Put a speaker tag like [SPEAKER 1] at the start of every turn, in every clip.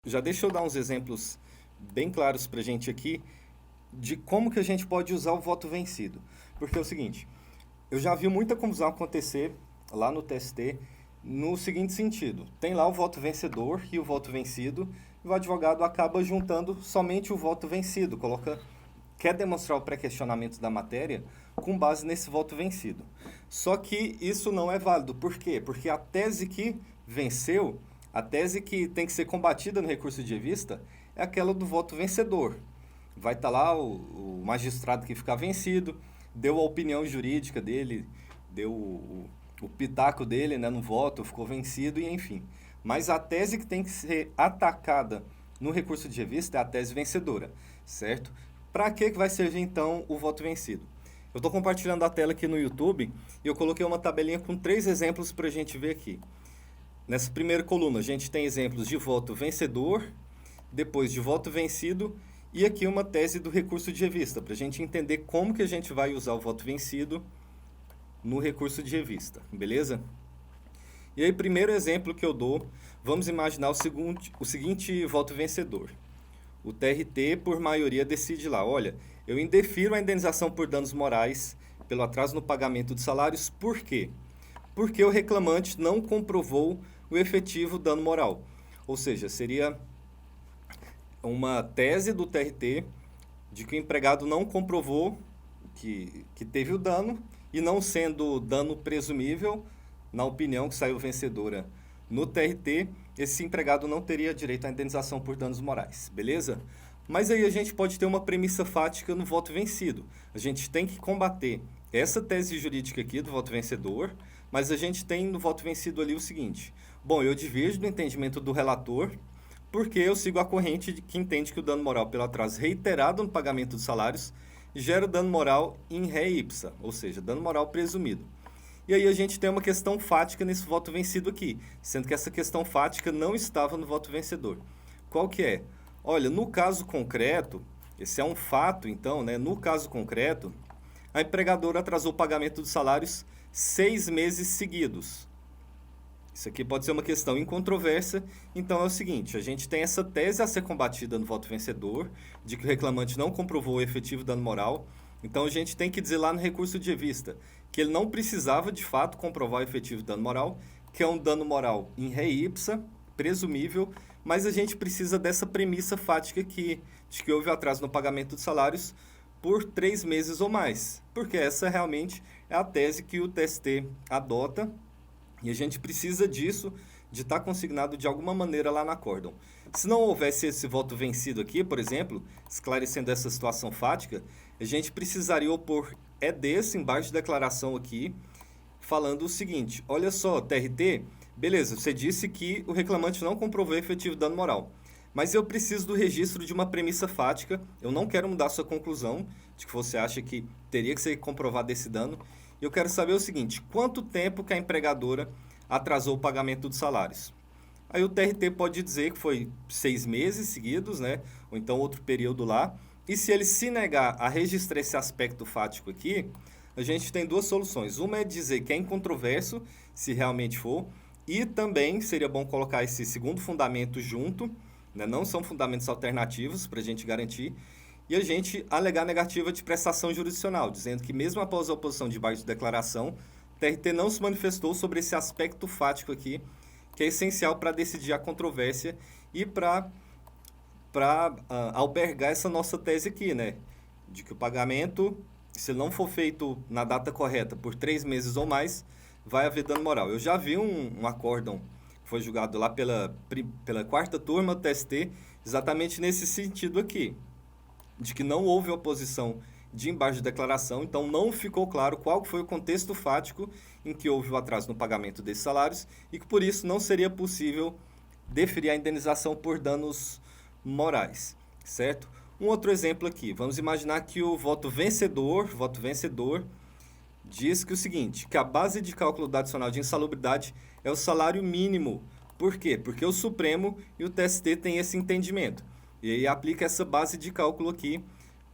[SPEAKER 1] Já deixa eu dar uns exemplos bem claros para a gente aqui de como que a gente pode usar o voto vencido. Porque é o seguinte, eu já vi muita confusão acontecer lá no TST no seguinte sentido: tem lá o voto vencedor e o voto vencido, e o advogado acaba juntando somente o voto vencido, quer demonstrar o pré-questionamento da matéria com base nesse voto vencido. Só que isso não é válido. Por quê? Porque a tese que venceu, a tese que tem que ser combatida no recurso de revista, é aquela do voto vencedor. Vai estar lá o magistrado que ficar vencido, deu a opinião jurídica dele, deu o pitaco dele, né, no voto, ficou vencido e enfim. Mas a tese que tem que ser atacada no recurso de revista é a tese vencedora, certo? Para que vai servir então o voto vencido? Eu estou compartilhando a tela aqui no YouTube e eu coloquei uma tabelinha com 3 exemplos para a gente ver aqui. Nessa primeira coluna a gente tem exemplos de voto vencedor, depois de voto vencido e aqui uma tese do recurso de revista, para a gente entender como que a gente vai usar o voto vencido no recurso de revista, beleza? E aí, primeiro exemplo que eu dou, vamos imaginar o seguinte voto vencedor. O TRT, por maioria, decide lá, olha, eu indefiro a indenização por danos morais pelo atraso no pagamento de salários, por quê? Porque o reclamante não comprovou o efetivo dano moral. Ou seja, seria uma tese do TRT de que o empregado não comprovou que teve o dano e não sendo dano presumível, na opinião que saiu vencedora no TRT, esse empregado não teria direito à indenização por danos morais, beleza? Mas aí a gente pode ter uma premissa fática no voto vencido. A gente tem que combater essa tese jurídica aqui do voto vencedor, mas a gente tem no voto vencido ali o seguinte: bom, eu diverjo do entendimento do relator, porque eu sigo a corrente que entende que o dano moral pelo atraso reiterado no pagamento dos salários gera dano moral in re ipsa, ou seja, dano moral presumido. E aí a gente tem uma questão fática nesse voto vencido aqui, sendo que essa questão fática não estava no voto vencedor. Qual que é? Olha, no caso concreto, esse é um fato então, né? No caso concreto, a empregadora atrasou o pagamento dos salários 6 meses seguidos. Isso aqui pode ser uma questão incontroversa, então é o seguinte, a gente tem essa tese a ser combatida no voto vencedor, de que o reclamante não comprovou o efetivo dano moral, então a gente tem que dizer lá no recurso de revista que ele não precisava de fato comprovar o efetivo dano moral, que é um dano moral in re ipsa, presumível, mas a gente precisa dessa premissa fática aqui, de que houve atraso no pagamento dos salários por 3 meses ou mais, porque essa realmente é a tese que o TST adota e a gente precisa disso, de estar consignado de alguma maneira lá na acórdão. Se não houvesse esse voto vencido aqui, por exemplo, esclarecendo essa situação fática, a gente precisaria opor desse embaixo de declaração aqui, falando o seguinte: olha só, TRT, beleza, você disse que o reclamante não comprovou efetivo dano moral, mas eu preciso do registro de uma premissa fática, eu não quero mudar sua conclusão, de que você acha que teria que ser comprovado esse dano, eu quero saber o seguinte: quanto tempo que a empregadora atrasou o pagamento dos salários? Aí o TRT pode dizer que foi 6 meses seguidos, né? Ou então outro período lá. E se ele se negar a registrar esse aspecto fático aqui, a gente tem 2 soluções. Uma é dizer que é incontroverso, se realmente for, e também seria bom colocar esse segundo fundamento junto, né? Não são fundamentos alternativos para a gente garantir, e a gente alegar negativa de prestação jurisdicional, dizendo que mesmo após a oposição de baixa declaração, o TRT não se manifestou sobre esse aspecto fático aqui, que é essencial para decidir a controvérsia e para albergar essa nossa tese aqui, né? De que o pagamento, se não for feito na data correta por 3 meses ou mais, vai haver dano moral. Eu já vi um acórdão que foi julgado lá pela quarta turma do TST, exatamente nesse sentido aqui, de que não houve oposição de embaixo de declaração, então não ficou claro qual foi o contexto fático em que houve o atraso no pagamento desses salários e que por isso não seria possível deferir a indenização por danos morais, certo? Um outro exemplo aqui, vamos imaginar que o voto vencedor diz que o seguinte, que a base de cálculo do adicional de insalubridade é o salário mínimo. Por quê? Porque o Supremo e o TST têm esse entendimento. E aí aplica essa base de cálculo aqui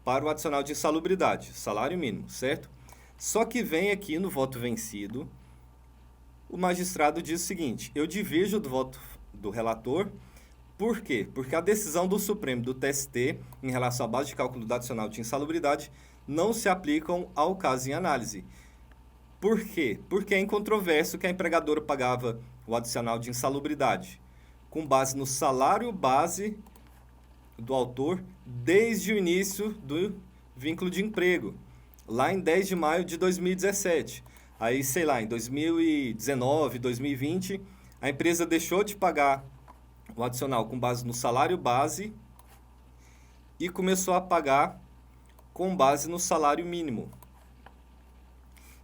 [SPEAKER 1] para o adicional de insalubridade, salário mínimo, certo? Só que vem aqui no voto vencido, o magistrado diz o seguinte: eu divirjo do voto do relator, Por quê? Porque a decisão do Supremo do TST em relação à base de cálculo do adicional de insalubridade não se aplicam ao caso em análise. Por quê? Porque é incontroverso que a empregadora pagava o adicional de insalubridade com base no salário base do autor desde o início do vínculo de emprego, lá em 10 de maio de 2017. Aí, sei lá, em 2019, 2020, a empresa deixou de pagar o adicional com base no salário base e começou a pagar com base no salário mínimo.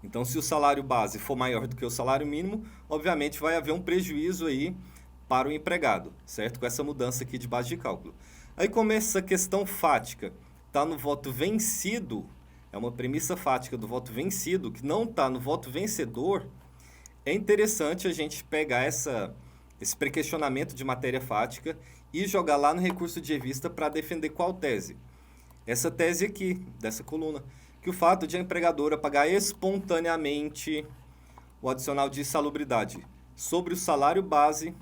[SPEAKER 1] Então, se o salário base for maior do que o salário mínimo, obviamente vai haver um prejuízo aí para o empregado, certo? Com essa mudança aqui de base de cálculo. Aí começa a questão fática. Está no voto vencido, é uma premissa fática do voto vencido, que não está no voto vencedor. É interessante a gente pegar esse pré-questionamento de matéria fática e jogar lá no recurso de revista para defender qual tese. Essa tese aqui, dessa coluna, que o fato de a empregadora pagar espontaneamente o adicional de insalubridade sobre o salário base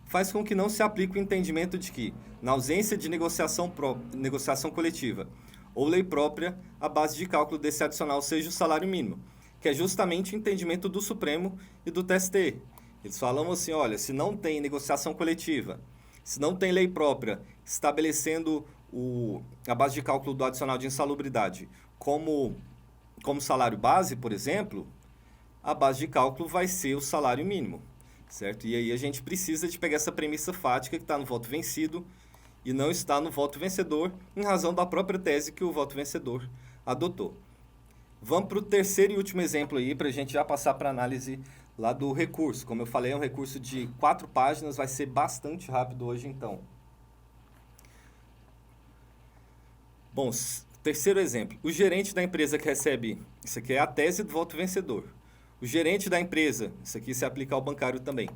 [SPEAKER 1] faz com que não se aplique o entendimento de que, na ausência de negociação coletiva ou lei própria, a base de cálculo desse adicional seja o salário mínimo, que é justamente o entendimento do Supremo e do TST. Eles falam assim, olha, se não tem negociação coletiva, se não tem lei própria estabelecendo a base de cálculo do adicional de insalubridade como salário base, por exemplo, a base de cálculo vai ser o salário mínimo, certo? E aí a gente precisa de pegar essa premissa fática que está no voto vencido e não está no voto vencedor, em razão da própria tese que o voto vencedor adotou. Vamos para o terceiro e último exemplo aí, para a gente já passar para a análise lá do recurso. Como eu falei, é um recurso de 4 páginas, vai ser bastante rápido hoje então. Bom, terceiro exemplo. O gerente da empresa que recebe, isso aqui é a tese do voto vencedor. O gerente da empresa, isso aqui se aplica ao bancário também,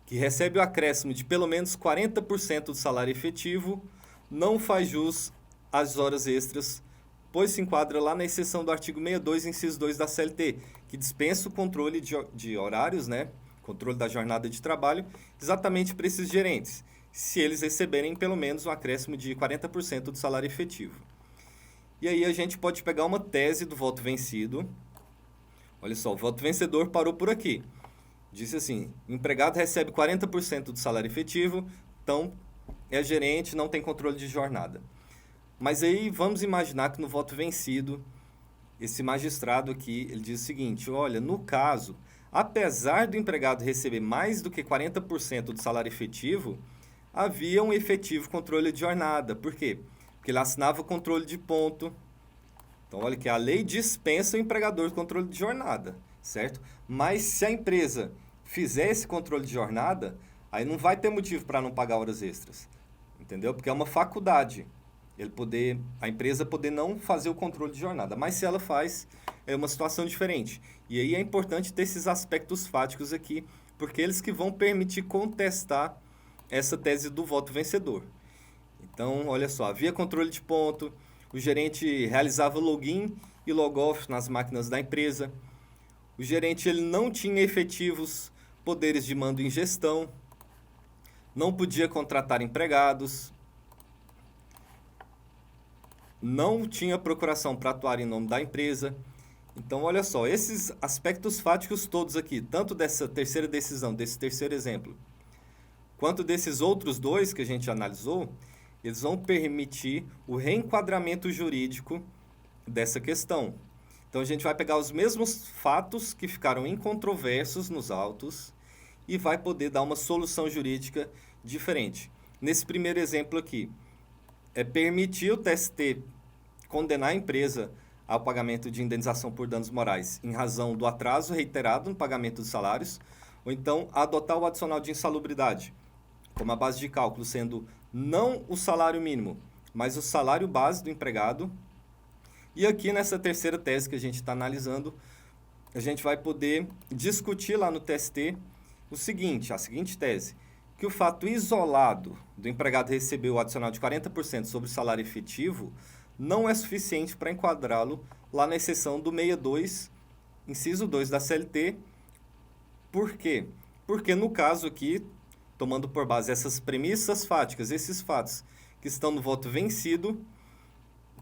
[SPEAKER 1] que recebe o acréscimo de pelo menos 40% do salário efetivo, não faz jus às horas extras, pois se enquadra lá na exceção do artigo 62, inciso 2 da CLT, que dispensa o controle de horários, né? Controle da jornada de trabalho, exatamente para esses gerentes, se eles receberem pelo menos um acréscimo de 40% do salário efetivo. E aí a gente pode pegar uma tese do voto vencido. Olha só, o voto vencedor parou por aqui. Disse assim, o empregado recebe 40% do salário efetivo, então é gerente, não tem controle de jornada. Mas aí vamos imaginar que no voto vencido, esse magistrado aqui, ele diz o seguinte, olha, no caso, apesar do empregado receber mais do que 40% do salário efetivo, havia um efetivo controle de jornada. Por quê? Porque ele assinava o controle de ponto. Então, olha que a lei dispensa o empregador do controle de jornada, certo? Mas se a empresa fizer esse controle de jornada, aí não vai ter motivo para não pagar horas extras, entendeu? Porque é uma faculdade a empresa poder não fazer o controle de jornada. Mas se ela faz, é uma situação diferente. E aí é importante ter esses aspectos fáticos aqui, porque eles que vão permitir contestar essa tese do voto vencedor. Então, olha só, havia controle de ponto, o gerente realizava login e logoff nas máquinas da empresa, o gerente ele não tinha efetivos poderes de mando em gestão, não podia contratar empregados, não tinha procuração para atuar em nome da empresa. Então, olha só, esses aspectos fáticos todos aqui, tanto dessa terceira decisão, desse terceiro exemplo, quanto desses outros dois que a gente analisou, eles vão permitir o reenquadramento jurídico dessa questão. Então, a gente vai pegar os mesmos fatos que ficaram incontroversos nos autos e vai poder dar uma solução jurídica diferente. Nesse primeiro exemplo aqui, é permitir o TST condenar a empresa ao pagamento de indenização por danos morais em razão do atraso reiterado no pagamento dos salários, ou então adotar o adicional de insalubridade, como a base de cálculo sendo não o salário mínimo, mas o salário base do empregado. E aqui nessa terceira tese que a gente está analisando, a gente vai poder discutir lá no TST a seguinte tese, que o fato isolado do empregado receber o adicional de 40% sobre o salário efetivo não é suficiente para enquadrá-lo lá na exceção do 62, inciso 2 da CLT. Por quê? Porque no caso aqui, tomando por base essas premissas fáticas, esses fatos que estão no voto vencido,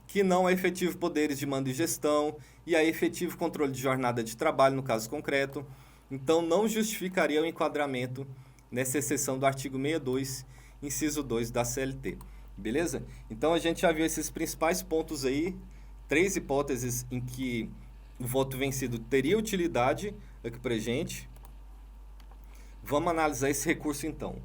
[SPEAKER 1] que não há efetivo poderes de mando e gestão e há efetivo controle de jornada de trabalho, no caso concreto, então não justificaria o enquadramento nessa exceção do artigo 62, inciso 2 da CLT. Beleza? Então a gente já viu esses principais pontos aí, 3 hipóteses em que o voto vencido teria utilidade aqui pra gente. Vamos analisar esse recurso então.